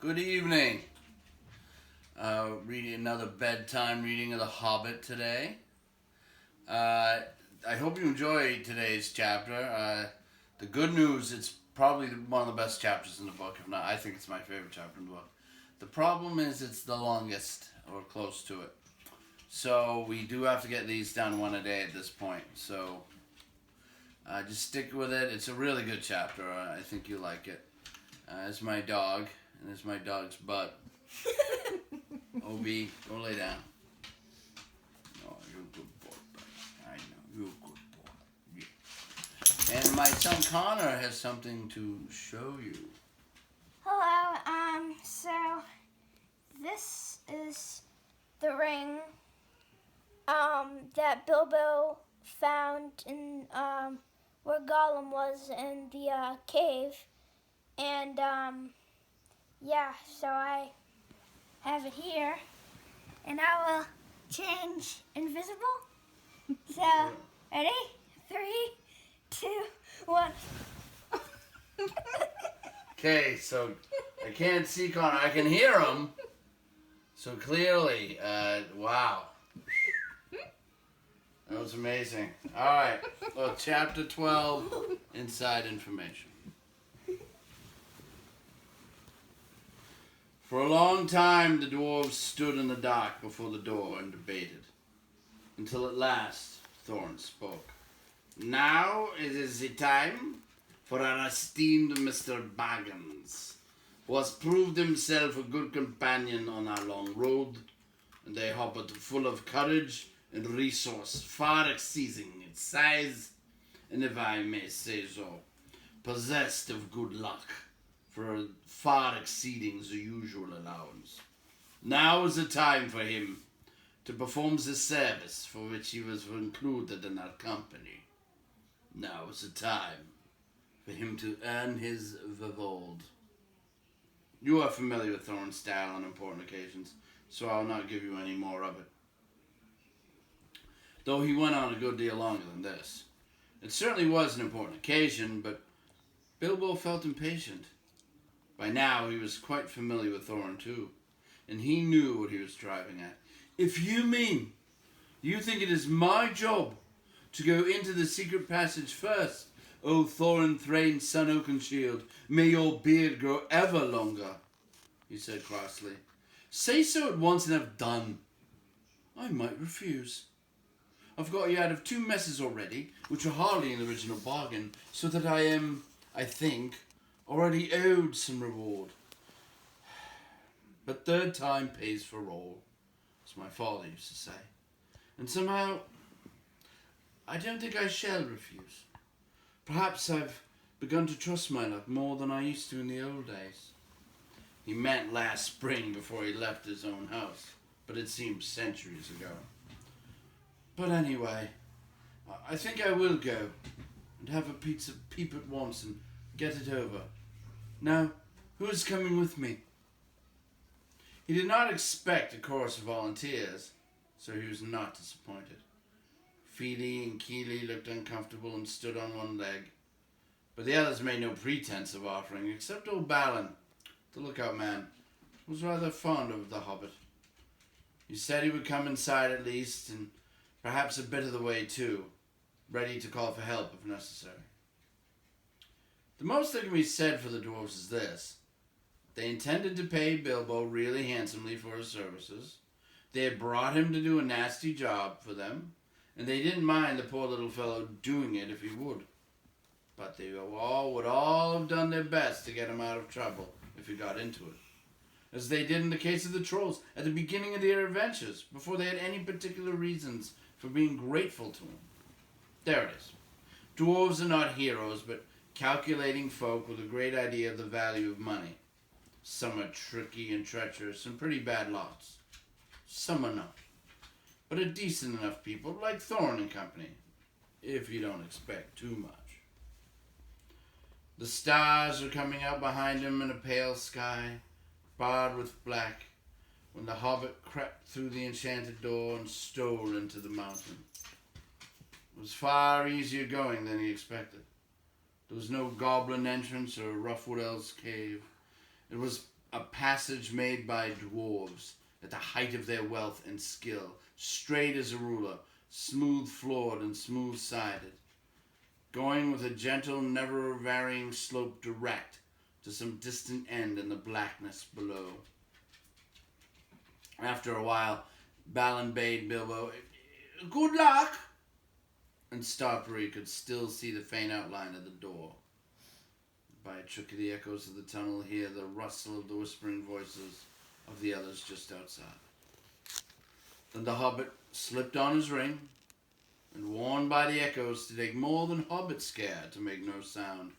Good evening. Reading another bedtime reading of The Hobbit today. I hope you enjoy today's chapter. The good news, it's probably one of the best chapters in the book. If not, I think it's my favorite chapter in the book. The problem is it's the longest, or close to it. So we do have to get these done one a day at this point. So just stick with it. It's a really good chapter. I think you'll like it. It's my dog, and it's my dog's butt. Obi, go lay down. Oh, you're a good boy, buddy. I know, you're a good boy. Yeah. And my son Connor has something to show you. Hello, so this is the ring, that Bilbo found in, where Gollum was in the, cave, and, yeah, so I have it here, and I will change invisible. So, ready? 3, 2, 1. Okay, so I can't see Connor. I can hear him. So clearly, wow. That was amazing. All right, well, chapter 12, Inside Information. For a long time, the dwarves stood in the dark before the door and debated, until at last Thorin spoke. Now it is the time for our esteemed Mr. Baggins, who has proved himself a good companion on our long road, and a hobbit full of courage and resource, far exceeding its size, and if I may say so, possessed of good luck, for far exceeding the usual allowance. Now is the time for him to perform the service for which he was included in our company. Now is the time for him to earn his reward. You are familiar with Thorin's style on important occasions, so I'll not give you any more of it. Though he went on a good deal longer than this. It certainly was an important occasion, but Bilbo felt impatient. By now, he was quite familiar with Thorin, too, and he knew what he was driving at. If you mean you think it is my job to go into the secret passage first, O Thorin Thrain's son Oakenshield, may your beard grow ever longer, he said crossly. Say so at once and have done. I might refuse. I've got you out of 2 messes already, which were hardly an original bargain, so that I am, I think, already owed some reward. But third time pays for all, as my father used to say. And somehow, I don't think I shall refuse. Perhaps I've begun to trust my luck more than I used to in the old days. He meant last spring before he left his own house, but it seems centuries ago. But anyway, I think I will go and have a peep at once and get it over. Now, who is coming with me? He did not expect a chorus of volunteers, so he was not disappointed. Feely and Keely looked uncomfortable and stood on one leg, but the others made no pretense of offering, except old Balin, the lookout man, who was rather fond of the hobbit. He said he would come inside at least, and perhaps a bit of the way too, ready to call for help if necessary. The most that can be said for the dwarves is this. They intended to pay Bilbo really handsomely for his services. They had brought him to do a nasty job for them, and they didn't mind the poor little fellow doing it if he would. But they would all have done their best to get him out of trouble if he got into it. As they did in the case of the trolls at the beginning of their adventures, before they had any particular reasons for being grateful to him. There it is. Dwarves are not heroes, but calculating folk with a great idea of the value of money. Some are tricky and treacherous and pretty bad lots. Some are not. But are decent enough people, like Thorin and company, if you don't expect too much. The stars were coming out behind him in a pale sky, barred with black, when the hobbit crept through the enchanted door and stole into the mountain. It was far easier going than he expected. There was no goblin entrance or rough wood elf's cave. It was a passage made by dwarves at the height of their wealth and skill, straight as a ruler, smooth-floored and smooth-sided, going with a gentle, never-varying slope direct to some distant end in the blackness below. After a while, Balin bade Bilbo, "Good luck," and stopped where he could still see the faint outline of the door. By a trick of the echoes of the tunnel, hear the rustle of the whispering voices of the others just outside. Then the hobbit slipped on his ring, and warned by the echoes to take more than hobbit scare to make no sound,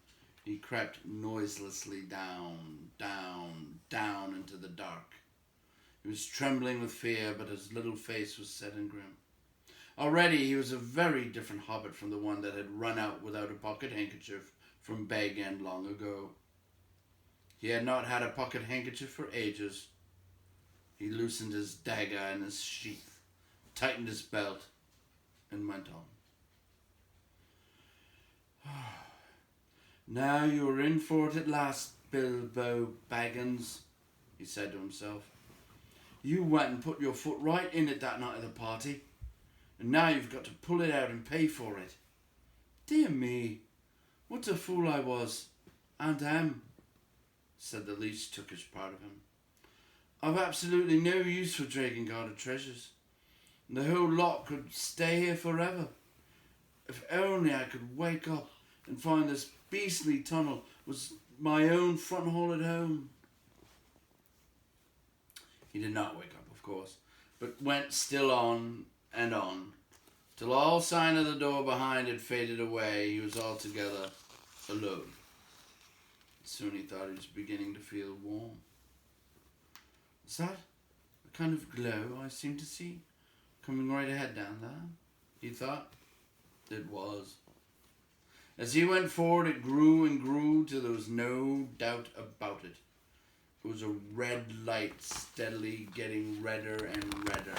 he crept noiselessly down, down, down into the dark. He was trembling with fear, but his little face was set and grim. Already he was a very different hobbit from the one that had run out without a pocket handkerchief from Bag End long ago. He had not had a pocket handkerchief for ages. He loosened his dagger in his sheath, tightened his belt, and went on. "Now you are in for it at last, Bilbo Baggins," he said to himself. "You went and put your foot right in it that night of the party, and now you've got to pull it out and pay for it. Dear me, what a fool I was, and am," said the least tookish part of him. "I've absolutely no use for Drakengard treasures. The whole lot could stay here forever. If only I could wake up and find this beastly tunnel was my own front hall at home." He did not wake up, of course, but went still on, till all sign of the door behind had faded away. He was altogether alone. Soon he thought he was beginning to feel warm. "Is that a kind of glow I seem to see coming right ahead down there?" he thought. It was. As he went forward, it grew and grew till there was no doubt about it. It was a red light, steadily getting redder and redder.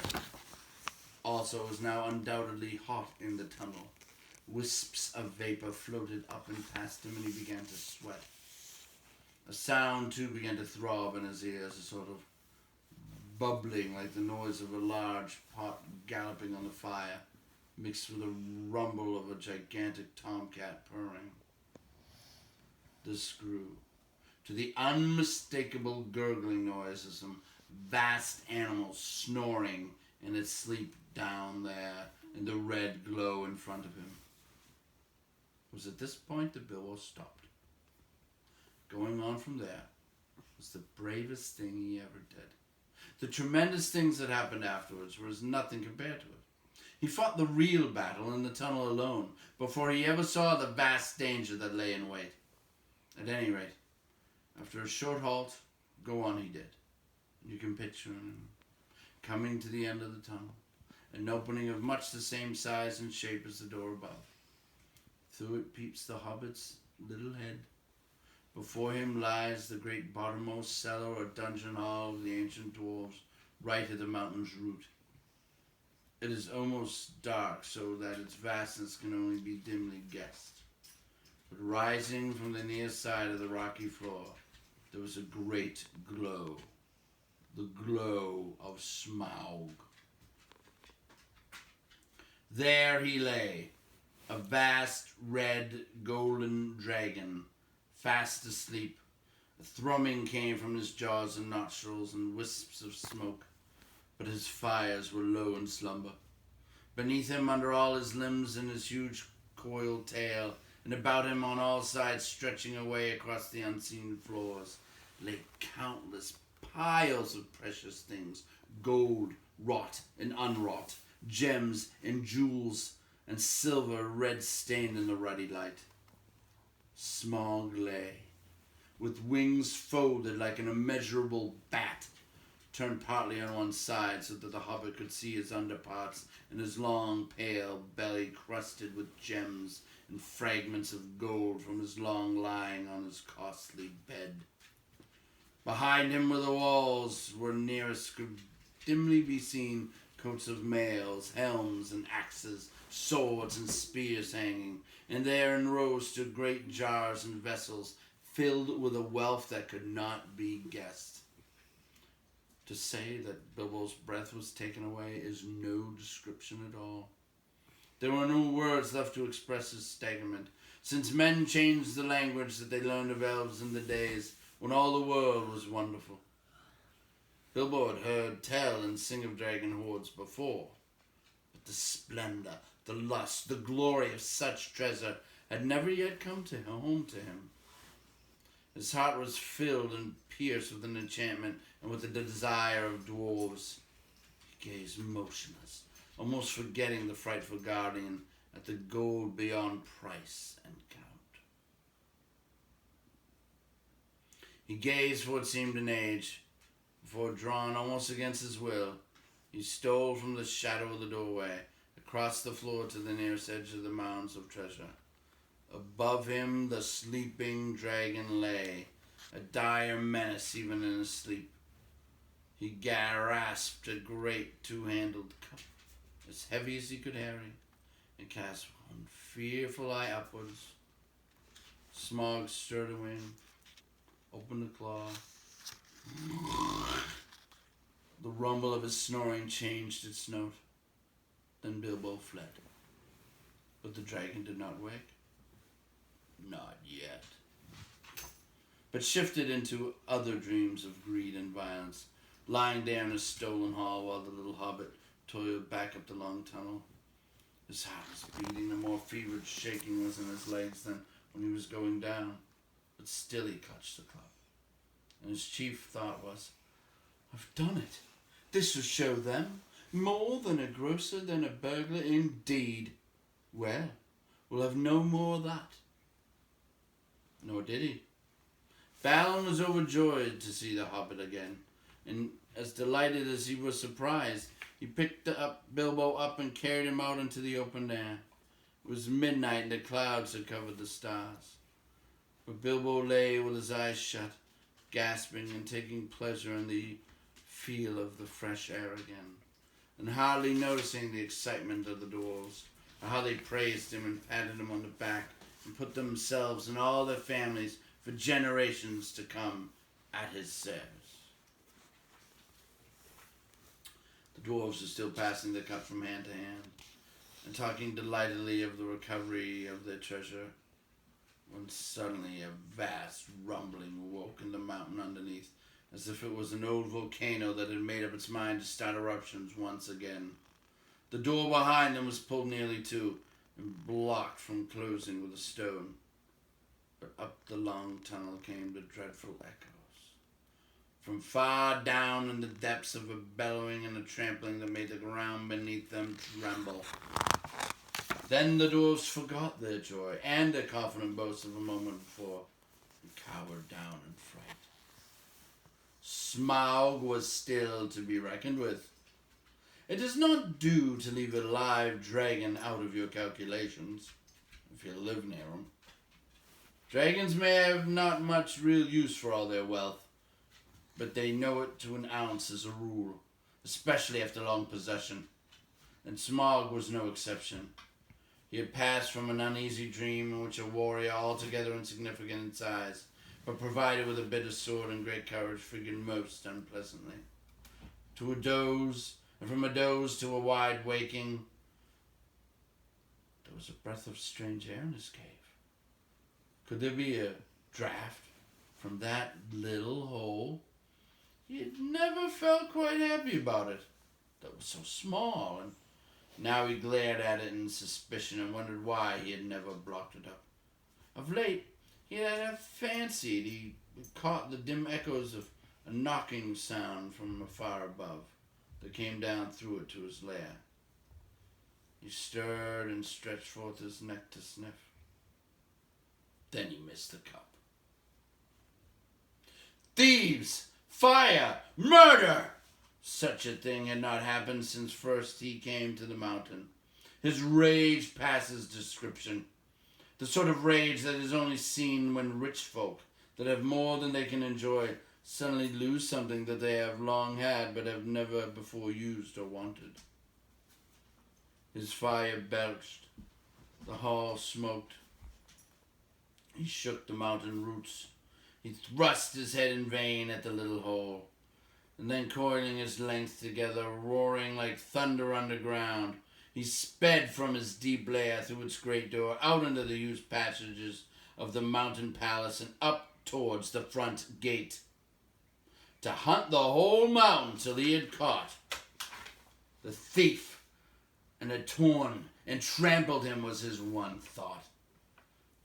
Also, it was now undoubtedly hot in the tunnel. Wisps of vapor floated up and past him, and he began to sweat. A sound, too, began to throb in his ears, a sort of bubbling like the noise of a large pot galloping on the fire, mixed with the rumble of a gigantic tomcat purring. This grew to the unmistakable gurgling noise of some vast animal snoring in its sleep down there in the red glow in front of him. It was at this point that Bilbo stopped. Going on from there was the bravest thing he ever did. The tremendous things that happened afterwards were as nothing compared to it. He fought the real battle in the tunnel alone before he ever saw the vast danger that lay in wait. At any rate, after a short halt, go on he did. You can picture him coming to the end of the tunnel, an opening of much the same size and shape as the door above. Through it peeps the hobbit's little head. Before him lies the great bottommost cellar or dungeon hall of the ancient dwarves, right at the mountain's root. It is almost dark, so that its vastness can only be dimly guessed. But rising from the near side of the rocky floor, there was a great glow. The glow of Smaug. There he lay, a vast red golden dragon, fast asleep. A thrumming came from his jaws and nostrils and wisps of smoke, but his fires were low in slumber. Beneath him, under all his limbs and his huge coiled tail, and about him on all sides stretching away across the unseen floors, lay countless piles of precious things, gold, wrought and unwrought, gems and jewels, and silver red-stained in the ruddy light. Smaug lay, with wings folded like an immeasurable bat, turned partly on one side so that the hobbit could see his underparts and his long, pale belly crusted with gems and fragments of gold from his long lying on his costly bed. Behind him where the walls were nearest could dimly be seen coats of mails, helms and axes, swords and spears hanging, and there in rows stood great jars and vessels filled with a wealth that could not be guessed. To say that Bilbo's breath was taken away is no description at all. There were no words left to express his staggerment, since men changed the language that they learned of elves in the days when all the world was wonderful. Bilbo had heard tell and sing of dragon hordes before, but the splendor, the lust, the glory of such treasure had never yet come home to him. His heart was filled and pierced with an enchantment and with the desire of dwarves. He gazed motionless, almost forgetting the frightful guardian, at the gold beyond price and count. He gazed for what seemed an age, before, drawn almost against his will, he stole from the shadow of the doorway, across the floor to the nearest edge of the mounds of treasure. Above him the sleeping dragon lay, a dire menace even in his sleep. He grasped a great two-handled cup, as heavy as he could carry, and cast one fearful eye upwards. Smaug stirred a wing, opened a claw. The rumble of his snoring changed its note. Then Bilbo fled. But the dragon did not wake. Not yet. But shifted into other dreams of greed and violence, lying there in a stolen hall while the little hobbit toiled back up the long tunnel. His heart was beating, and more feverish shaking was in his legs than when he was going down. But still he clutched the club. And his chief thought was, I've done it. This will show them. More than a grocer, than a burglar, indeed. Well, we'll have no more of that. Nor did he. Balin was overjoyed to see the hobbit again, and as delighted as he was surprised, he picked Bilbo up and carried him out into the open air. It was midnight and the clouds had covered the stars. But Bilbo lay with his eyes shut, gasping and taking pleasure in the feel of the fresh air again, and hardly noticing the excitement of the dwarves, or how they praised him and patted him on the back and put themselves and all their families for generations to come at his service. The dwarves were still passing the cup from hand to hand and talking delightedly of the recovery of their treasure, when suddenly a vast rumbling awoke in the mountain underneath, as if it was an old volcano that had made up its mind to start eruptions once again. The door behind them was pulled nearly to and blocked from closing with a stone. But up the long tunnel came the dreadful echoes, from far down in the depths of a bellowing and a trampling that made the ground beneath them tremble. Then the dwarves forgot their joy and their confident boast of a moment before, and cowered down in fright. Smaug was still to be reckoned with. It does not do to leave a live dragon out of your calculations, if you live near them. Dragons may have not much real use for all their wealth, but they know it to an ounce as a rule, especially after long possession, and Smaug was no exception. He had passed from an uneasy dream in which a warrior altogether insignificant in size, but provided with a bitter sword and great courage, figured most unpleasantly, to a doze, and from a doze to a wide waking. There was a breath of strange air in his cave. Could there be a draught from that little hole? He had never felt quite happy about it. That was so small, and now he glared at it in suspicion and wondered why he had never blocked it up. Of late, he had fancied he caught the dim echoes of a knocking sound from afar above that came down through it to his lair. He stirred and stretched forth his neck to sniff. Then he missed the cup. Thieves! Fire! Murder! Such a thing had not happened since first he came to the mountain. His rage passes description. The sort of rage that is only seen when rich folk, that have more than they can enjoy, suddenly lose something that they have long had but have never before used or wanted. His fire belched. The hall smoked. He shook the mountain roots He thrust his head in vain at the little hole, and then coiling his length together, roaring like thunder underground, he sped from his deep lair through its great door, out into the huge passages of the mountain palace, and up towards the front gate, to hunt the whole mountain till he had caught the thief and had torn and trampled him was his one thought.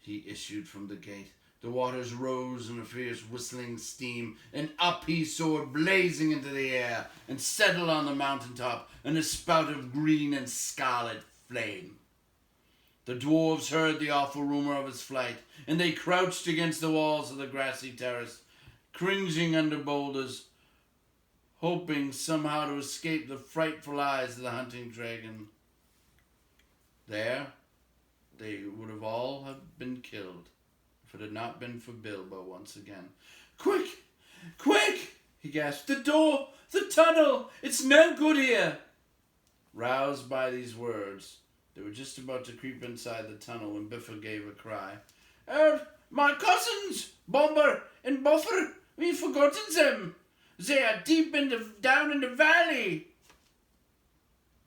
He issued from the gate. The waters rose in a fierce whistling steam, and up he soared, blazing into the air, and settled on the mountaintop in a spout of green and scarlet flame. The dwarves heard the awful rumor of his flight, and they crouched against the walls of the grassy terrace, cringing under boulders, hoping somehow to escape the frightful eyes of the hunting dragon. There, they would have all have been killed if it had not been for Bilbo once again. "Quick! Quick!" he gasped. "The door! The tunnel! It's no good here!" Roused by these words, they were just about to creep inside the tunnel when Biffa gave a cry. My cousins, Bomber and Buffer, we've forgotten them. They are deep down in the valley."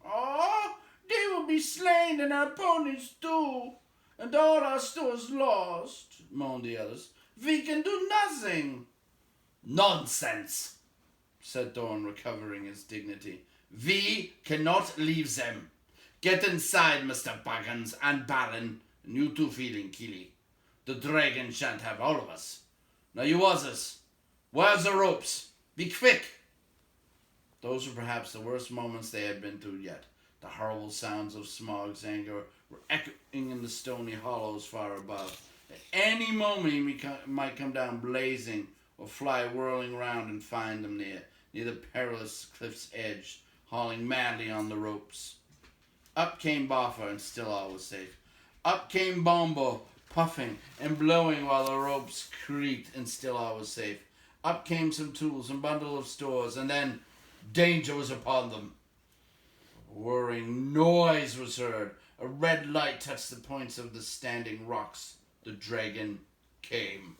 "Oh, they will be slain and our ponies too, and all our stores lost," moaned the others. "We can do nothing." "Nonsense," said Thorn, recovering his dignity. "We cannot leave them. Get inside, Mr. Buggins and Baron, and you too, Feeling Keely. The dragon shan't have all of us. Now you others, where's the ropes? Be quick." Those were perhaps the worst moments they had been through yet. The horrible sounds of Smaug's anger were echoing in the stony hollows far above. At any moment he might come down blazing, or fly whirling round and find them near the perilous cliff's edge, hauling madly on the ropes. Up came Boffer, and still all was safe. Up came Bombo, puffing and blowing while the ropes creaked, and still all was safe. Up came some tools and bundle of stores, and then danger was upon them. A whirring noise was heard. A red light touched the points of the standing rocks. The dragon came.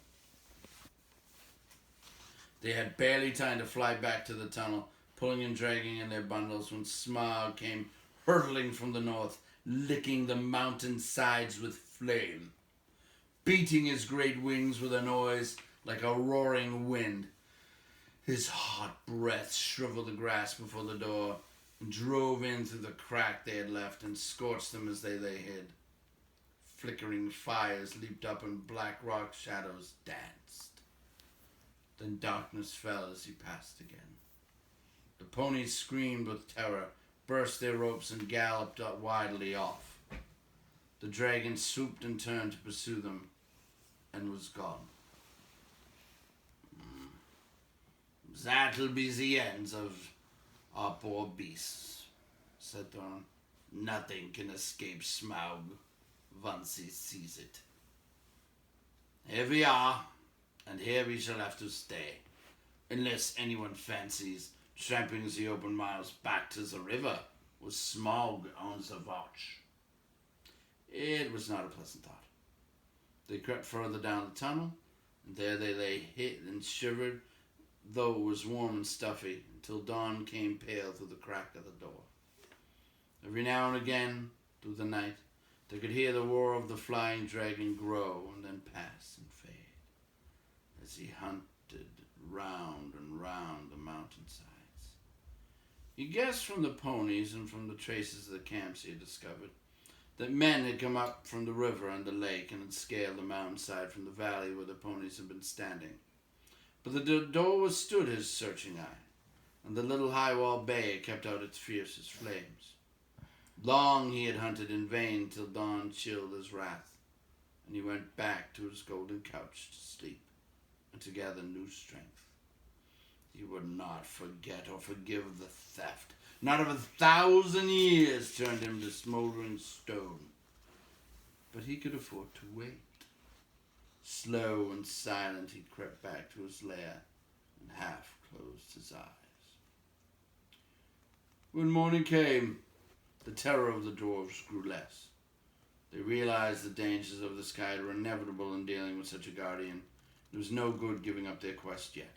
They had barely time to fly back to the tunnel, pulling and dragging in their bundles, when Smaug came hurtling from the north, licking the mountain sides with flame, beating his great wings with a noise like a roaring wind. His hot breath shriveled the grass before the door and drove in through the crack they had left and scorched them as they lay hid. Flickering fires leaped up and black rock shadows danced. Then darkness fell as he passed again. The ponies screamed with terror, burst their ropes, and galloped wildly off. The dragon swooped and turned to pursue them, and was gone. "That'll be the end of our poor beasts," said Thorn. "Nothing can escape Smaug once he sees it. Here we are, and here we shall have to stay, unless anyone fancies tramping the open miles back to the river, where Smaug owns the watch." It was not a pleasant thought. They crept further down the tunnel, and there they lay hid and shivered, though it was warm and stuffy, until dawn came pale through the crack of the door. Every now and again, through the night, they could hear the roar of the flying dragon grow and then pass and fade, as he hunted round and round the mountainsides. He guessed from the ponies and from the traces of the camps he had discovered that men had come up from the river and the lake and had scaled the mountainside from the valley where the ponies had been standing. But the door withstood his searching eye, and the little high-wall bay kept out its fiercest flames. Long he had hunted in vain till dawn chilled his wrath, and he went back to his golden couch to sleep and to gather new strength. He would not forget or forgive the theft. Not of 1,000 years turned him to smoldering stone. But he could afford to wait. Slow and silent he crept back to his lair and half closed his eyes. When morning came, the terror of the dwarves grew less. They realized the dangers of the sky were inevitable in dealing with such a guardian, It was no good giving up their quest yet.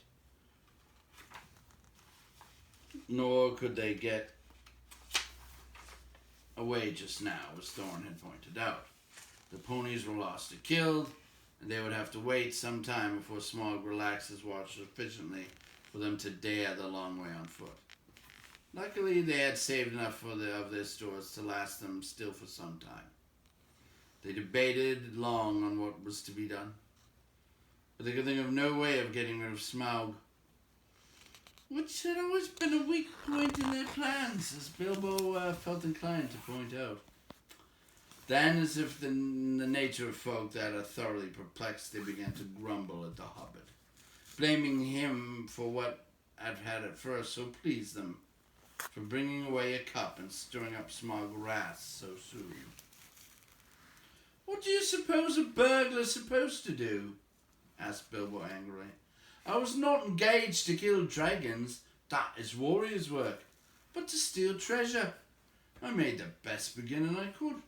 Nor could they get away just now, as Thorn had pointed out. The ponies were lost or killed, and they would have to wait some time before Smog relaxed his watch sufficiently for them to dare the long way on foot. Luckily, they had saved enough of their stores to last them still for some time. They debated long on what was to be done, but they could think of no way of getting rid of Smaug, which had always been a weak point in their plans, as Bilbo felt inclined to point out. Then, as if the nature of folk that are thoroughly perplexed, they began to grumble at the hobbit, blaming him for what had at first so pleased them, for bringing away a cup and stirring up Smaug's wrath so soon. "What do you suppose a burglar's supposed to do?" asked Bilbo angrily. "I was not engaged to kill dragons, that is warrior's work, but to steal treasure. I made the best beginning I could.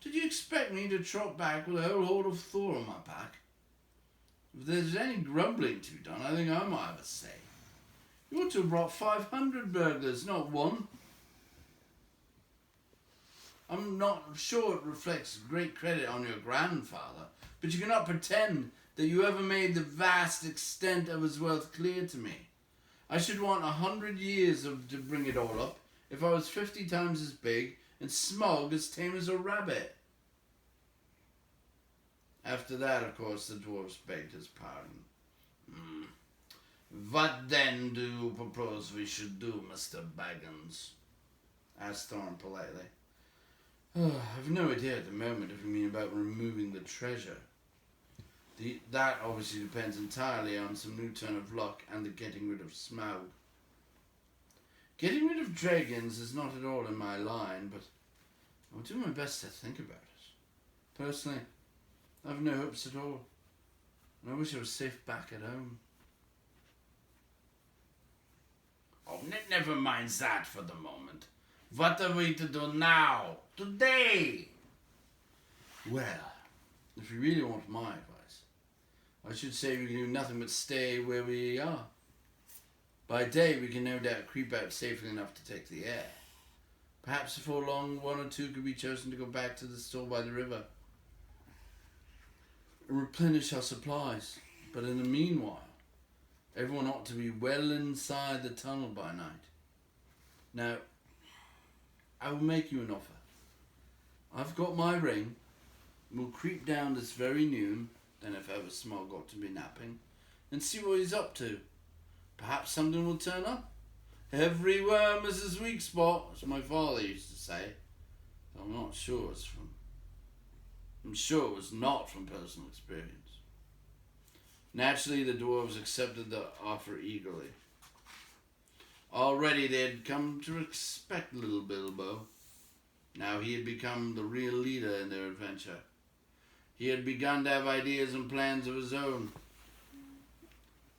Did you expect me to trot back with a whole horde of Thor on my back? If there's any grumbling to be done, I think I might have a say. You ought to have brought 500 burglars, not one. I'm not sure it reflects great credit on your grandfather, but you cannot pretend that you ever made the vast extent of his wealth clear to me. I should want 100 years to bring it all up if I was 50 times as big and Smaug as tame as a rabbit." After that, of course, the dwarves begged his pardon. "What then do you propose we should do, Mr. Baggins?" asked Thorn politely. "I've no idea at the moment if you mean about removing the treasure. That obviously depends entirely on some new turn of luck and the getting rid of Smaug. Getting rid of dragons is not at all in my line, but I'll do my best to think about it. Personally, I've no hopes at all, and I wish I was safe back at home." "Oh, never mind that for the moment. What are we to do now? Today?" "Well, if you really want my advice, I should say we can do nothing but stay where we are. By day we can no doubt creep out safely enough to take the air. Perhaps before long one or two could be chosen to go back to the store by the river and replenish our supplies. But in the meanwhile, everyone ought to be well inside the tunnel by night. Now, I will make you an offer. I've got my ring. We'll creep down this very noon, then if ever Smaug got to be napping, and see what he's up to. Perhaps something will turn up. Every worm is his weak spot, as my father used to say. I'm sure it was not from personal experience." Naturally, the dwarves accepted the offer eagerly. Already they had come to respect little Bilbo. Now he had become the real leader in their adventure. He had begun to have ideas and plans of his own.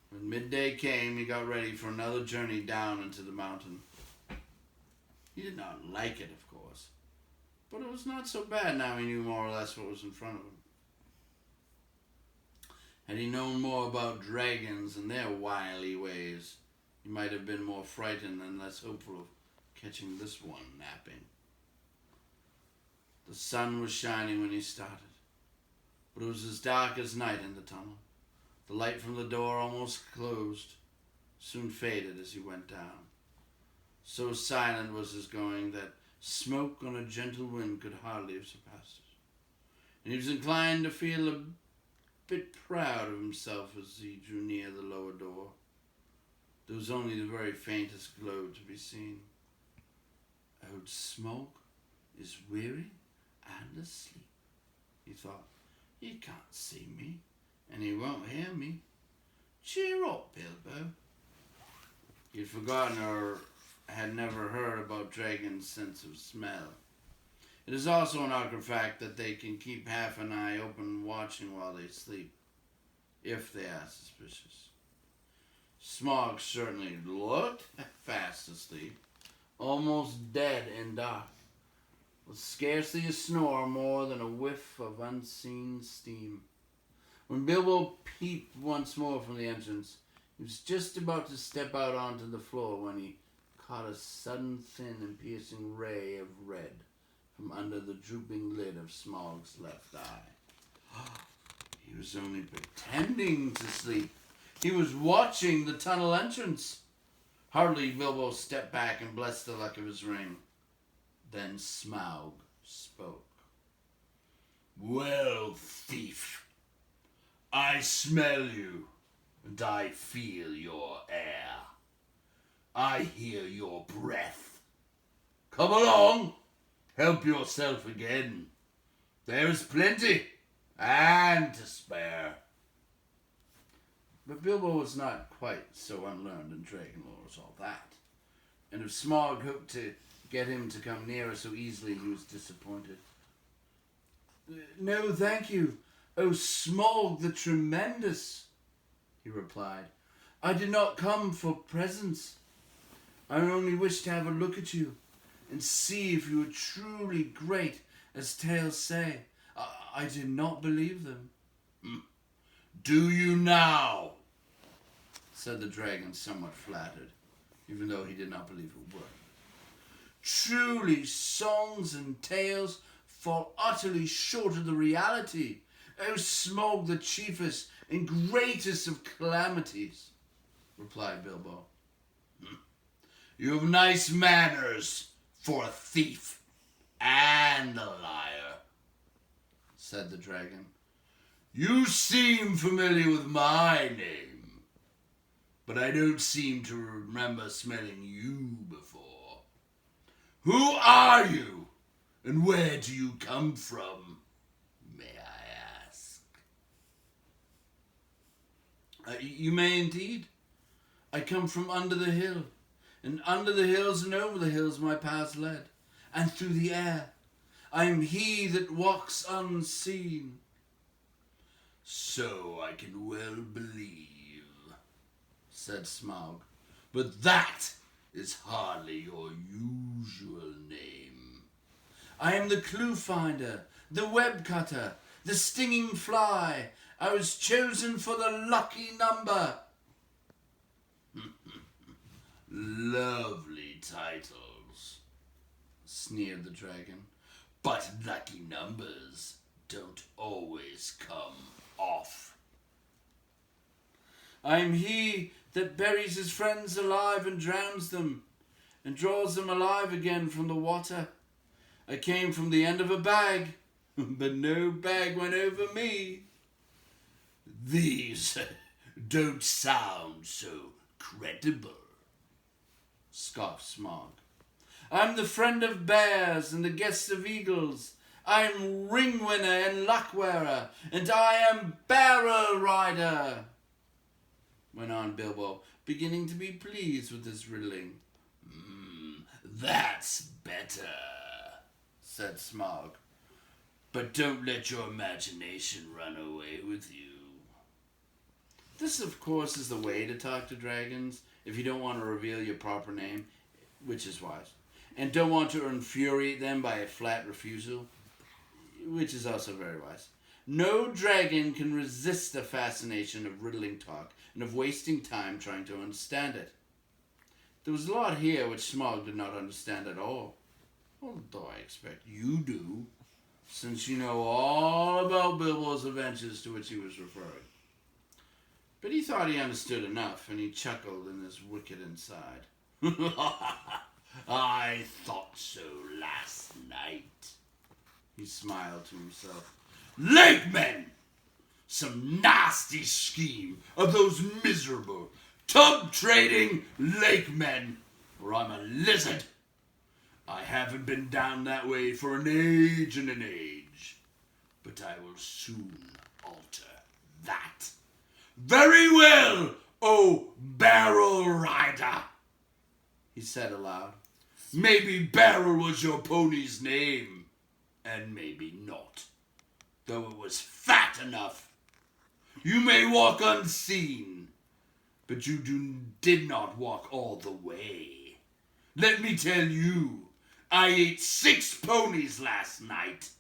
When midday came, he got ready for another journey down into the mountain. He did not like it, of course, but it was not so bad now he knew more or less what was in front of him. Had he known more about dragons and their wily ways, he might have been more frightened and less hopeful of catching this one napping. The sun was shining when he started, but it was as dark as night in the tunnel. The light from the door, almost closed, soon faded as he went down. So silent was his going that smoke on a gentle wind could hardly have surpassed it. And he was inclined to feel a bit proud of himself as he drew near the lower door. There was only the very faintest glow to be seen. "Old Smaug is weary and asleep," he thought. "He can't see me, and he won't hear me. Cheer up, Bilbo." He had forgotten or had never heard about dragons' sense of smell. It is also an awkward fact that they can keep half an eye open watching while they sleep, if they are suspicious. Smaug certainly looked fast asleep, almost dead and dark, with scarcely a snore more than a whiff of unseen steam. When Bilbo peeped once more from the entrance, he was just about to step out onto the floor when he caught a sudden thin and piercing ray of red from under the drooping lid of Smaug's left eye. He was only pretending to sleep. He was watching the tunnel entrance. Hardly Bilbo stepped back and blessed the luck of his ring. Then Smaug spoke. "Well, thief, I smell you, and I feel your air. I hear your breath. Come along, help yourself again. There's plenty, and to spare." But Bilbo was not quite so unlearned in dragon lore as all that, and if Smaug hoped to get him to come nearer so easily, he was disappointed. "No, thank you, O Smaug the Tremendous," he replied. "I did not come for presents. I only wished to have a look at you and see if you were truly great, as tales say. I did not believe them." "Do you now?" said the dragon, somewhat flattered, even though he did not believe a word. "Truly, songs and tales fall utterly short of the reality. O Smaug the chiefest and greatest of calamities," replied Bilbo. "You have nice manners for a thief and a liar," said the dragon. "You seem familiar with my name, but I don't seem to remember smelling you before. Who are you, and where do you come from, may I ask?" "You may indeed. I come from under the hill, and under the hills and over the hills my paths led, and through the air. I am he that walks unseen." "So I can well believe," said Smaug, "but that is hardly your usual name." "I am the clue finder, the web cutter, the stinging fly. I was chosen for the lucky number." "Lovely titles," sneered the dragon, "but lucky numbers don't always come off." "I am he that buries his friends alive and drowns them, and draws them alive again from the water. I came from the end of a bag, but no bag went over me." "These don't sound so credible," scoffed Smaug. "I'm the friend of bears and the guest of eagles. I am ring winner and luck wearer, and I am barrel rider," went on Bilbo, beginning to be pleased with his riddling. "That's better," said Smaug. "But don't let your imagination run away with you." This, of course, is the way to talk to dragons if you don't want to reveal your proper name, which is wise, and don't want to infuriate them by a flat refusal, which is also very wise. No dragon can resist the fascination of riddling talk and of wasting time trying to understand it. There was a lot here which Smaug did not understand at all, although I expect you do, since you know all about Bilbo's adventures to which he was referring. But he thought he understood enough, and he chuckled in his wicked inside. "I thought so last night," he smiled to himself. "Lakemen! Some nasty scheme of those miserable, tub-trading lakemen, or I'm a lizard. I haven't been down that way for an age and an age, but I will soon alter that. Very well, O barrel rider," he said aloud. "Maybe Barrel was your pony's name, and maybe not, though it was fat enough. You may walk unseen, but you did not walk all the way. Let me tell you, I ate 6 ponies last night,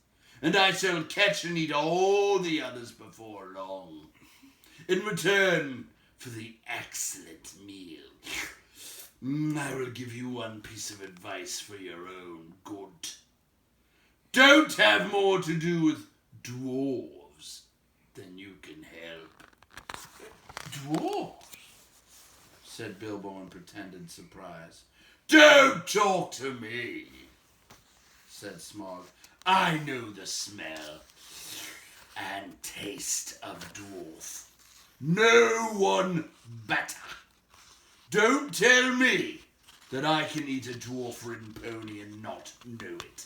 and I shall catch and eat all the others before long. In return for the excellent meal, I will give you one piece of advice for your own good. Don't have more to do with dwarves than you can help. Dwarves? Said Bilbo in pretended surprise. Don't talk to me, said Smaug. I know the smell and taste of dwarf. No one better. Don't tell me that I can eat a dwarf-ridden pony and not know it.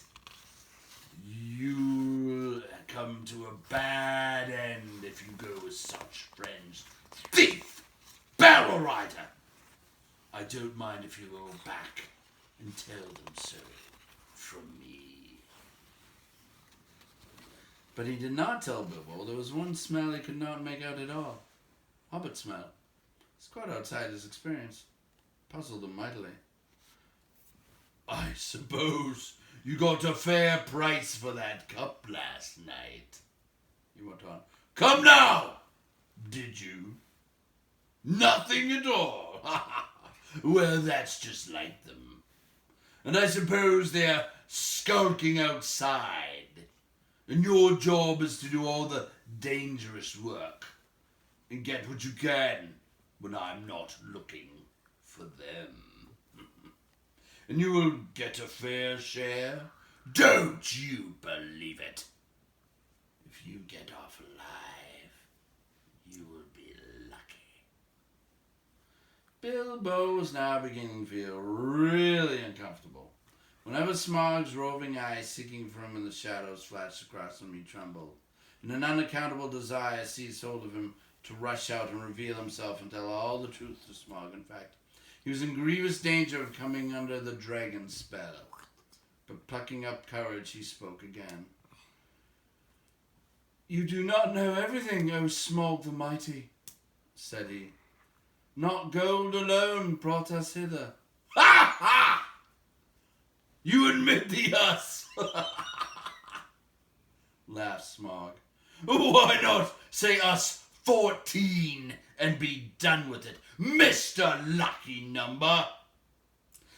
You'll come to a bad end if you go with such friends. Thief! Barrel rider! I don't mind if you go back and tell them so from me. But he did not tell Bilbo there was one smell he could not make out at all. Hobbit smell. It's quite outside his experience. Puzzled him mightily. I suppose you got a fair price for that cup last night, he went on. Come now! Did you? Nothing at all. Well, that's just like them. And I suppose they're skulking outside. And your job is to do all the dangerous work and get what you can when I'm not looking for them. And you will get a fair share. Don't you believe it? If you get off alive, you will be lucky. Bilbo was now beginning to feel really uncomfortable. Whenever Smaug's roving eyes seeking for him in the shadows flashed across him, he trembled, and an unaccountable desire seized hold of him to rush out and reveal himself and tell all the truth to Smaug. In fact, he was in grievous danger of coming under the dragon's spell. But plucking up courage, he spoke again. You do not know everything, O Smaug the Mighty, said he. Not gold alone brought us hither. Ha ha! You admit the us! Laughed Smaug. Why not say us 14 and be done with it, Mr. Lucky Number?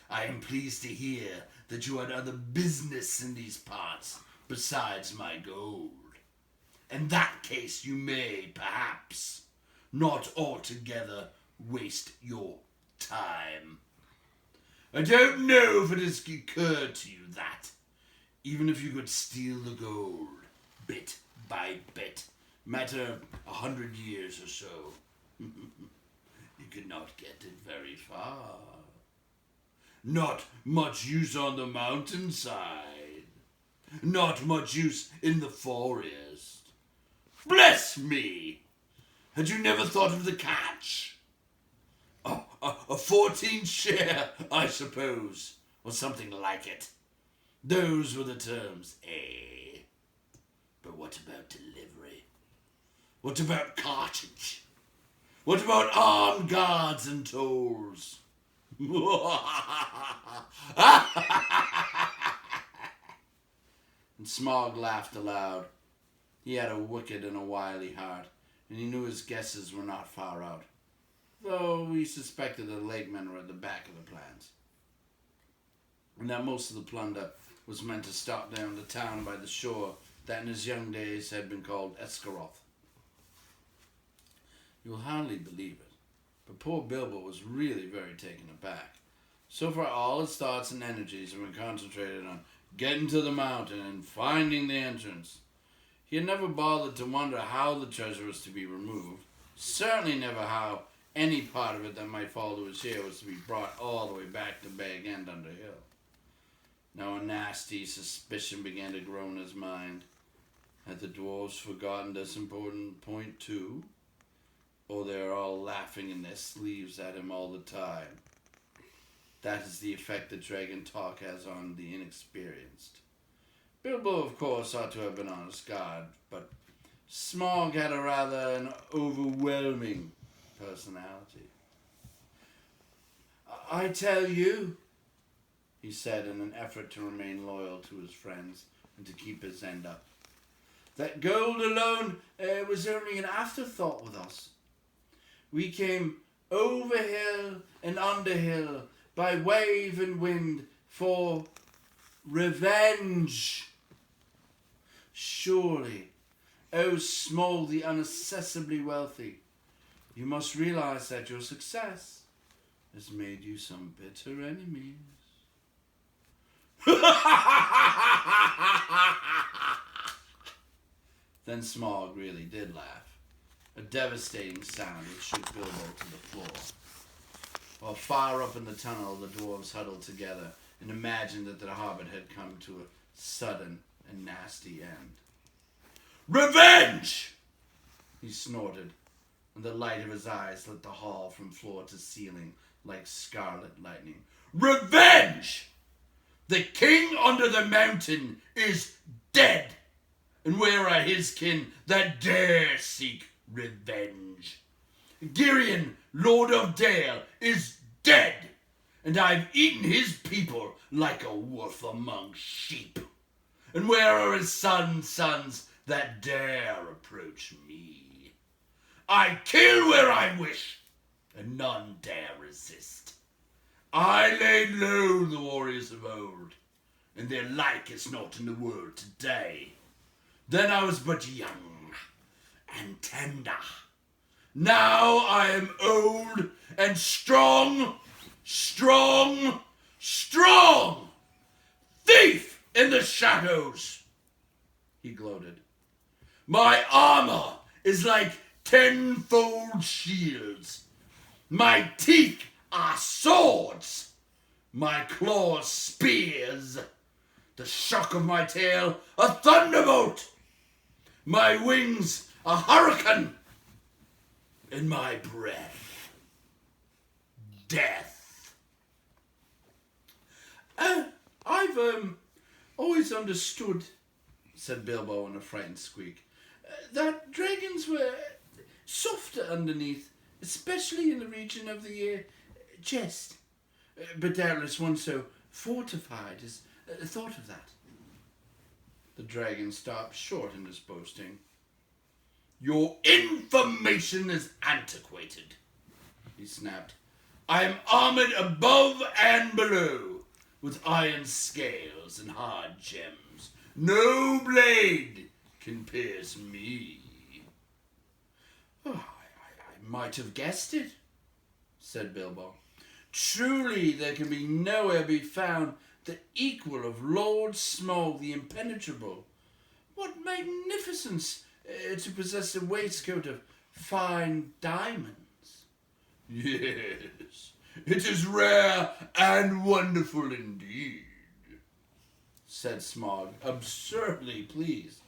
I am pleased to hear that you had other business in these parts besides my gold. In that case, you may, perhaps, not altogether waste your time. I don't know if it has occurred to you that, even if you could steal the gold, bit by bit, matter 100 years or so, you could not get it very far. Not much use on the mountainside. Not much use in the forest. Bless me! Had you never thought of the catch? A 14 share, I suppose, or something like it. Those were the terms, eh? But what about delivery? What about cartage? What about armed guards and tolls? And Smaug laughed aloud. He had a wicked and a wily heart, and he knew his guesses were not far out, though he suspected the lakemen were at the back of the plans, and that most of the plunder was meant to stop down the town by the shore that in his young days had been called Escaroth. You will hardly believe it, but poor Bilbo was really very taken aback. So far all his thoughts and energies had been concentrated on getting to the mountain and finding the entrance. He had never bothered to wonder how the treasure was to be removed, certainly never how any part of it that might fall to his share was to be brought all the way back to Bag End under hill. Now a nasty suspicion began to grow in his mind. Had the dwarves forgotten this important point too? Or they are all laughing in their sleeves at him all the time? That is the effect that dragon talk has on the inexperienced. Bilbo, of course, ought to have been on his guard, but Smaug had a rather an overwhelming personality. I tell you, he said in an effort to remain loyal to his friends and to keep his end up. that gold alone was only an afterthought with us. We came over hill and under hill, by wave and wind, for revenge. Surely, O Small the unaccessibly wealthy, you must realize that your success has made you some bitter enemies. Then Smog really did laugh, a devastating sound which shook Bilbo to the floor. While far up in the tunnel, the dwarves huddled together and imagined that the hobbit had come to a sudden and nasty end. Revenge! He snorted, and the light of his eyes lit the hall from floor to ceiling like scarlet lightning. Revenge! The king under the mountain is dead, and where are his kin that dare seek revenge? Girion, Lord of Dale, is dead, and I've eaten his people like a wolf among sheep. And where are his sons that dare approach me? I kill where I wish, and none dare resist. I laid low the warriors of old, and their like is not in the world today. Then I was but young and tender. Now I am old and strong. Thief in the shadows, he gloated. My armor is like 10-fold shields. My teeth are swords. My claws spears. The shock of my tail a thunderbolt. My wings a hurricane. And my breath death. I've always understood, said Bilbo in a frightened squeak, that dragons were softer underneath, especially in the region of the chest. But doubtless one so fortified has thought of that. The dragon stopped short in his boasting. Your information is antiquated, he snapped. I am armored above and below, with iron scales and hard gems. No blade can pierce me. Oh, I might have guessed it, said Bilbo. Truly there can be nowhere be found the equal of Lord Small the Impenetrable. What magnificence to possess a waistcoat of fine diamonds. Yes, it is rare and wonderful indeed, said Smog, absurdly pleased.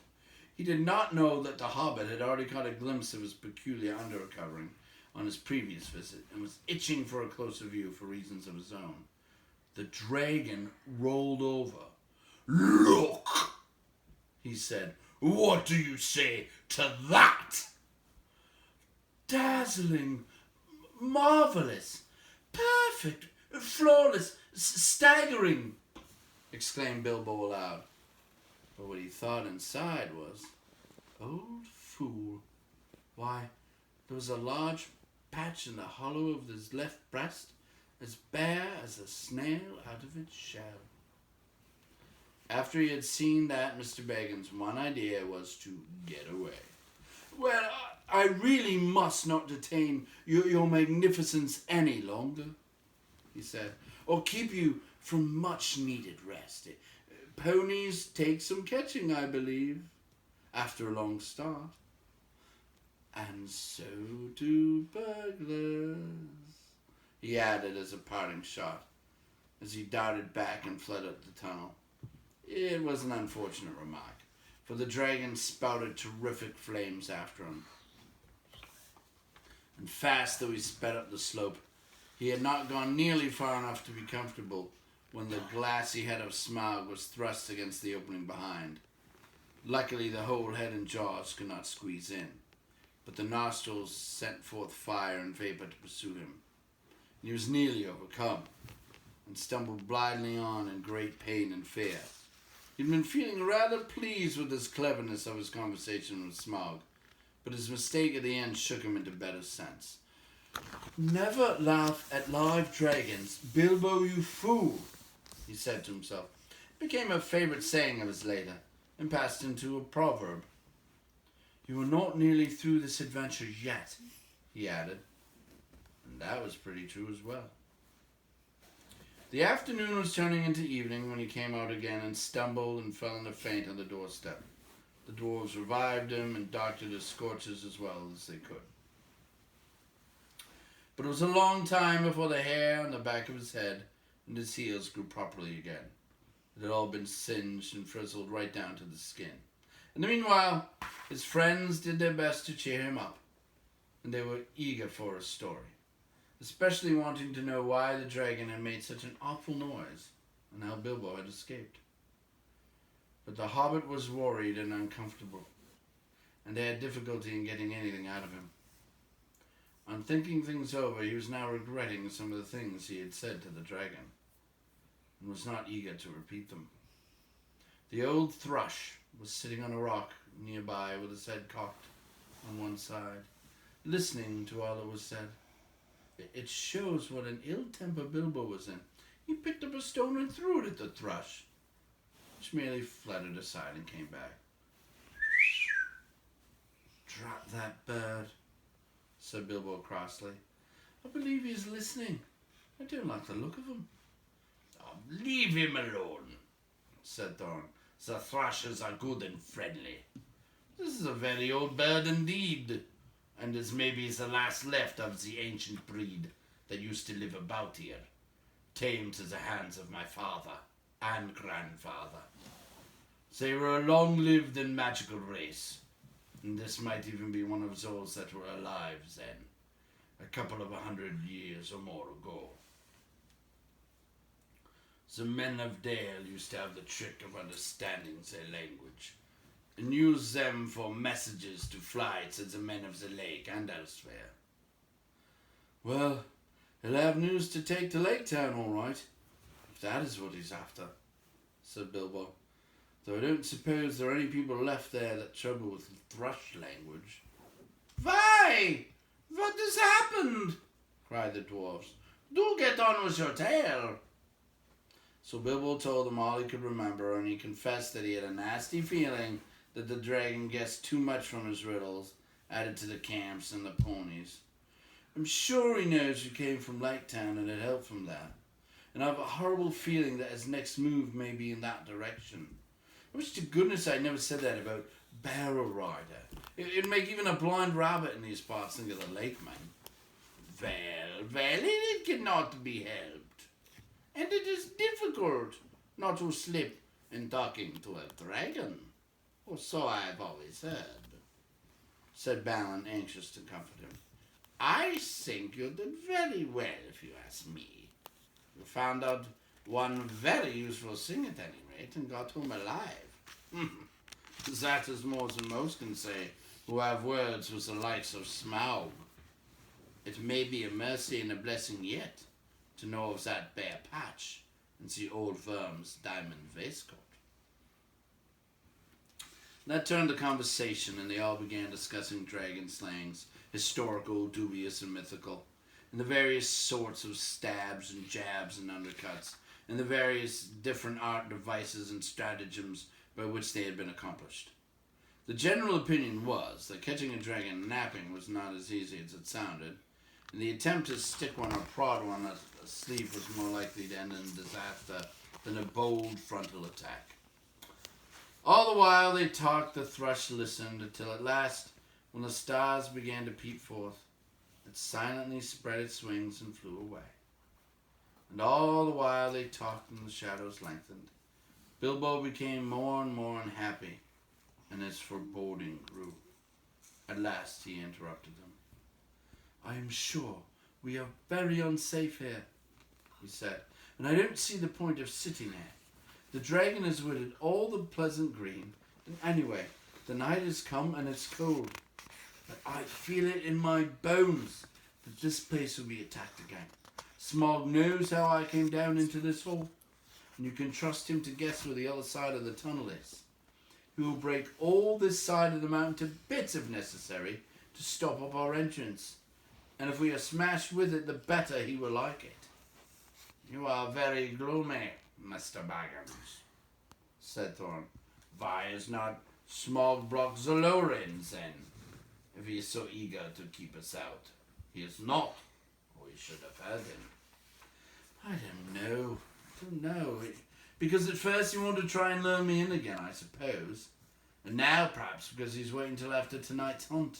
He did not know that the hobbit had already caught a glimpse of his peculiar undercovering on his previous visit and was itching for a closer view for reasons of his own. The dragon rolled over. Look, he said. What do you say to that? Dazzling, marvelous, perfect, flawless, staggering, exclaimed Bilbo aloud. But what he thought inside was, old fool. Why, there was a large patch in the hollow of his left breast, as bare as a snail out of its shell. After he had seen that, Mr. Baggins' one idea was to get away. Well, I really must not detain your magnificence any longer, he said, or keep you from much-needed rest. Ponies take some catching, I believe, after a long start. And so do burglars, he added as a parting shot, as he darted back and fled up the tunnel. It was an unfortunate remark, for the dragon spouted terrific flames after him. And fast though he sped up the slope, he had not gone nearly far enough to be comfortable when the glassy head of Smaug was thrust against the opening behind. Luckily, the whole head and jaws could not squeeze in, but the nostrils sent forth fire and vapor to pursue him. And he was nearly overcome, and stumbled blindly on in great pain and fear. He'd been feeling rather pleased with his cleverness of his conversation with Smaug, but his mistake at the end shook him into better sense. "Never laugh at live dragons, Bilbo, you fool," he said to himself. It became a favourite saying of his later, and passed into a proverb. "You are not nearly through this adventure yet," he added. And that was pretty true as well. The afternoon was turning into evening when he came out again and stumbled and fell in a faint on the doorstep. The dwarves revived him and doctored his scorches as well as they could. But it was a long time before the hair on the back of his head and his heels grew properly again. It had all been singed and frizzled right down to the skin. In the meanwhile, his friends did their best to cheer him up, and they were eager for his story, especially wanting to know why the dragon had made such an awful noise and how Bilbo had escaped. But the hobbit was worried and uncomfortable, and they had difficulty in getting anything out of him. On thinking things over, he was now regretting some of the things he had said to the dragon, and was not eager to repeat them. The old thrush was sitting on a rock nearby with his head cocked on one side, listening to all that was said. It shows what an ill temper Bilbo was in. He picked up a stone and threw it at the thrush, which merely fluttered aside and came back. "Drat that bird," said Bilbo crossly. "I believe he is listening. I don't like the look of him." "Oh, leave him alone," said Thorn. "The thrushes are good and friendly. This is a very old bird indeed, and is maybe the last left of the ancient breed that used to live about here, tamed to the hands of my father and grandfather. They were a long-lived and magical race, and this might even be one of those that were alive then, a couple of 100 years or more ago. The men of Dale used to have the trick of understanding their language, and used them for messages to fly to the men of the lake and elsewhere." "Well, he'll have news to take to Lake Town, all right, if that is what he's after," said Bilbo. "Though I don't suppose there are any people left there that trouble with thrush language." "Why? What has happened?" cried the dwarfs. "Do get on with your tale." So Bilbo told them all he could remember, and he confessed that he had a nasty feeling that the dragon guessed too much from his riddles, added to the camps and the ponies. "I'm sure he knows you came from Lake Town and it helped from that, and I have a horrible feeling that his next move may be in that direction. I wish to goodness I never said that about Barrel Rider. It'd make even a blind rabbit in these parts think of the lake man." Well, it cannot be helped, and it is difficult not to slip in talking to a dragon, or so I have always heard," said Balin, anxious to comfort him. "I think you did very well, if you ask me. You found out one very useful thing at any rate, and got home alive. That is more than most can say who have words with the likes of Smaug. It may be a mercy and a blessing yet to know of that bare patch and see old Worm's diamond waistcoat." That turned the conversation, and they all began discussing dragon slayings, historical, dubious, and mythical, and the various sorts of stabs and jabs and undercuts, and the various different art devices and stratagems by which they had been accomplished. The general opinion was that catching a dragon napping was not as easy as it sounded, and the attempt to stick one or prod one asleep was more likely to end in disaster than a bold frontal attack. All the while they talked, the thrush listened, until at last, when the stars began to peep forth, it silently spread its wings and flew away. And all the while they talked and the shadows lengthened, Bilbo became more and more unhappy, and his foreboding grew. At last he interrupted them. "I am sure we are very unsafe here," he said, "and I don't see the point of sitting here. The dragon has withered all the pleasant green, and anyway, the night has come and it's cold. But I feel it in my bones that this place will be attacked again. Smaug knows how I came down into this hole. and you can trust him to guess where the other side of the tunnel is. He will break all this side of the mountain to bits if necessary to stop up our entrance. And if we are smashed with it, the better he will like it. You are very gloomy, Mr. Baggins, said Thorn. Why is not Smogbrock Zolorin then, if he is so eager to keep us out? He is not, or we should have heard him. I don't know. Because at first he wanted to try and lure me in again, I suppose. And now perhaps because he's waiting till after tonight's hunt.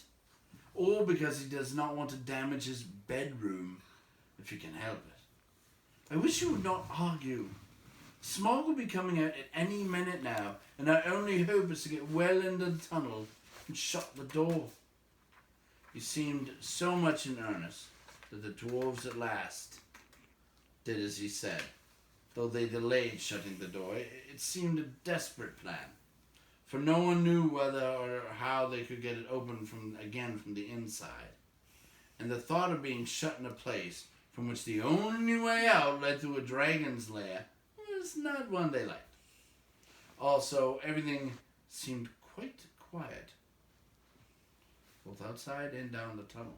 Or because he does not want to damage his bedroom, if he can help it. I wish you would not argue. Smog will be coming out at any minute now, and our only hope is to get well into the tunnel and shut the door. He seemed so much in earnest that the dwarves at last did as he said. Though they delayed shutting the door, it seemed a desperate plan, for no one knew whether or how they could get it open from the inside. And the thought of being shut in a place from which the only way out led through a dragon's lair was not one they liked. Also, everything seemed quite quiet, both outside and down the tunnel.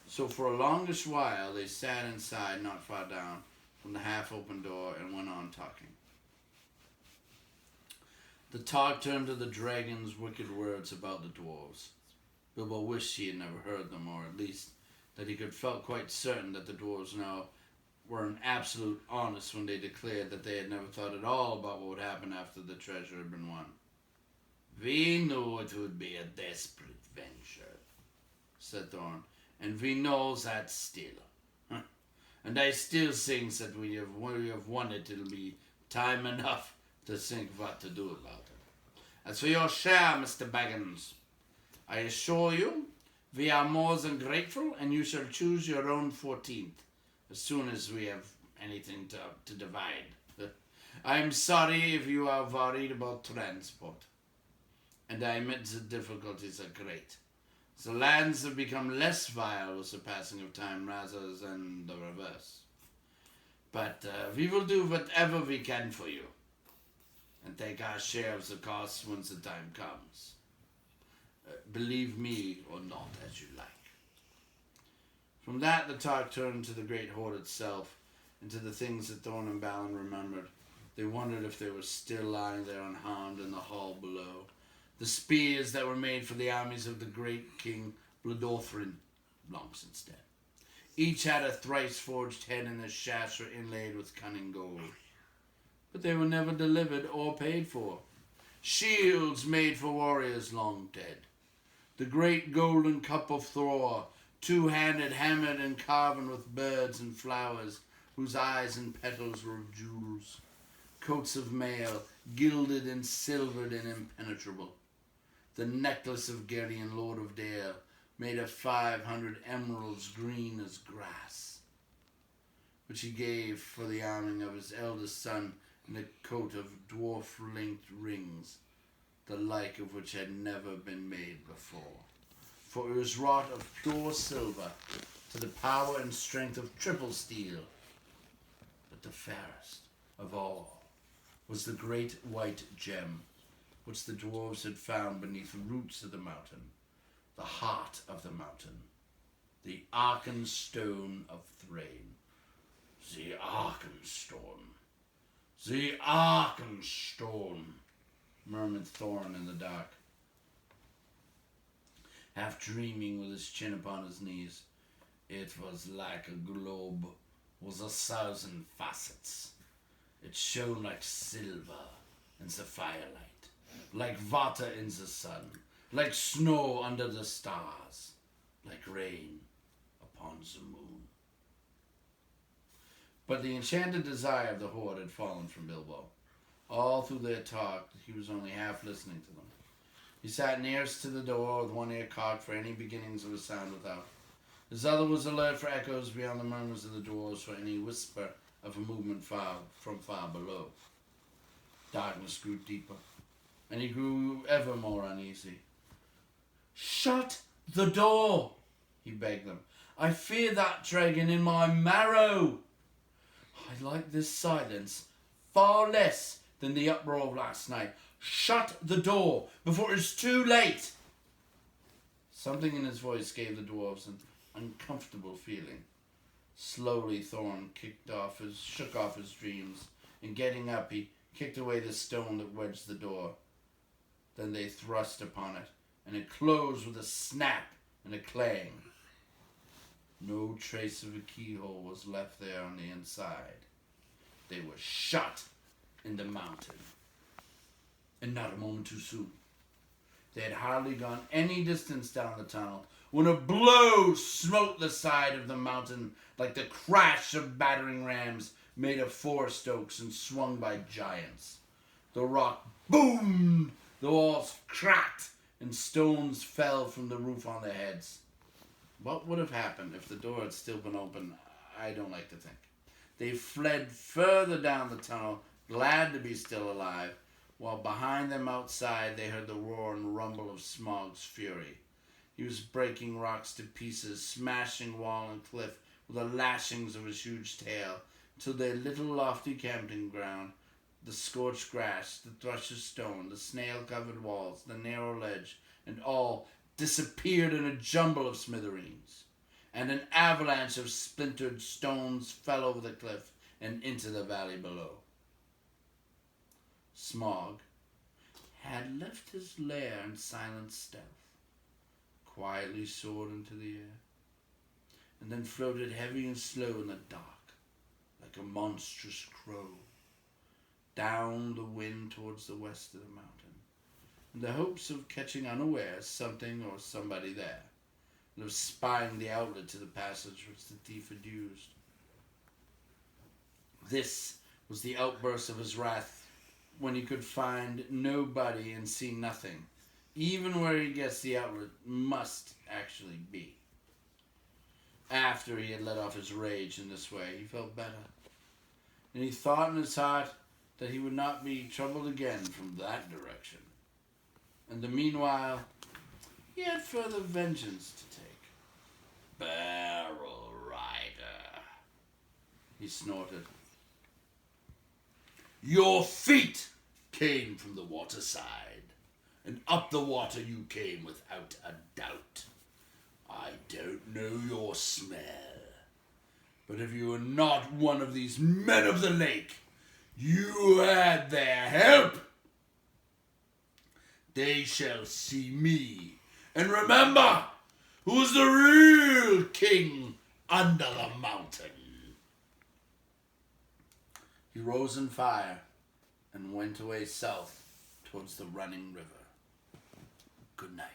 So for a longish while they sat inside, not far down from the half-open door, and went on talking. The talk turned to the dragon's wicked words about the dwarves. Bilbo wished he had never heard them, or at least that he could felt quite certain that the dwarves now were an absolute honest when they declared that they had never thought at all about what would happen after the treasure had been won. We knew it would be a desperate venture, said Thorn, and we know that still. And I still think that when we have won it, it'll be time enough to think what to do about it. As for your share, Mr. Baggins, I assure you, we are more than grateful, and you shall choose your own 14th, as soon as we have anything to divide. I am sorry if you are worried about transport, and I admit the difficulties are great. The lands have become less vile with the passing of time rather than the reverse. But we will do whatever we can for you, and take our share of the costs once the time comes. Believe me or not, as you like. From that, the talk turned to the great hoard itself, and to the things that Thorn and Balin remembered. They wondered if they were still lying there unharmed in the hall below. The spears that were made for the armies of the great King Bloodorthrin, long since dead. Each had a thrice-forged head, and the shafts were inlaid with cunning gold. But they were never delivered or paid for. Shields made for warriors long dead. The great golden cup of Thor, two-handed, hammered and carven with birds and flowers, whose eyes and petals were of jewels. Coats of mail, gilded and silvered and impenetrable. The necklace of Geryon, Lord of Dale, made of 500 emeralds green as grass, which he gave for the arming of his eldest son in a coat of dwarf-linked rings, the like of which had never been made before. For it was wrought of pure silver, to the power and strength of triple steel. But the fairest of all was the great white gem, which the dwarves had found beneath the roots of the mountain, the heart of the mountain, the Arkenstone of Thrain. The Arkenstone, the Arkenstone, murmured Thorn in the dark, half dreaming with his chin upon his knees. It was like a globe with 1,000 facets. It shone like silver in the firelight, like water in the sun, like snow under the stars, like rain upon the moon. But the enchanted desire of the horde had fallen from Bilbo. All through their talk, he was only half listening to them. He sat nearest to the door with one ear cocked for any beginnings of a sound without. His other was alert for echoes beyond the murmurs of the dwarves, for any whisper of a movement from far below. Darkness grew deeper, and he grew ever more uneasy. "Shut the door," he begged them. "I fear that dragon in my marrow. I like this silence far less than the uproar of last night. Shut the door before it's too late. Something in his voice gave the dwarves an uncomfortable feeling. Slowly Thorn shook off his dreams, and getting up he kicked away the stone that wedged the door. Then they thrust upon it, and it closed with a snap and a clang. No trace of a keyhole was left there on the inside. They were shut in the mountain. And not a moment too soon. They had hardly gone any distance down the tunnel when a blow smote the side of the mountain like the crash of battering rams made of forest oaks and swung by giants. The rock boomed, the walls cracked, and stones fell from the roof on their heads. What would have happened if the door had still been open? I don't like to think. They fled further down the tunnel, glad to be still alive, while behind them outside they heard the roar and rumble of Smaug's fury. He was breaking rocks to pieces, smashing wall and cliff with the lashings of his huge tail, till their little lofty camping ground, the scorched grass, the thrush's stone, the snail-covered walls, the narrow ledge, and all disappeared in a jumble of smithereens, and an avalanche of splintered stones fell over the cliff and into the valley below. Smaug had left his lair in silent stealth, quietly soared into the air, and then floated heavy and slow in the dark, like a monstrous crow, down the wind towards the west of the mountain, in the hopes of catching unawares something or somebody there, and of spying the outlet to the passage which the thief had used. This was the outburst of his wrath when he could find nobody and see nothing, even where he guessed the outlet must actually be. After he had let off his rage in this way, he felt better, and he thought in his heart that he would not be troubled again from that direction. And the meanwhile, he had further vengeance to take. Barrel Rider, he snorted. Your feet came from the waterside, and up the water you came without a doubt. I don't know your smell, but if you are not one of these men of the lake, you had their help. They shall see me, and remember who's the real king under the mountain. He rose in fire and went away south towards the running river. Good night.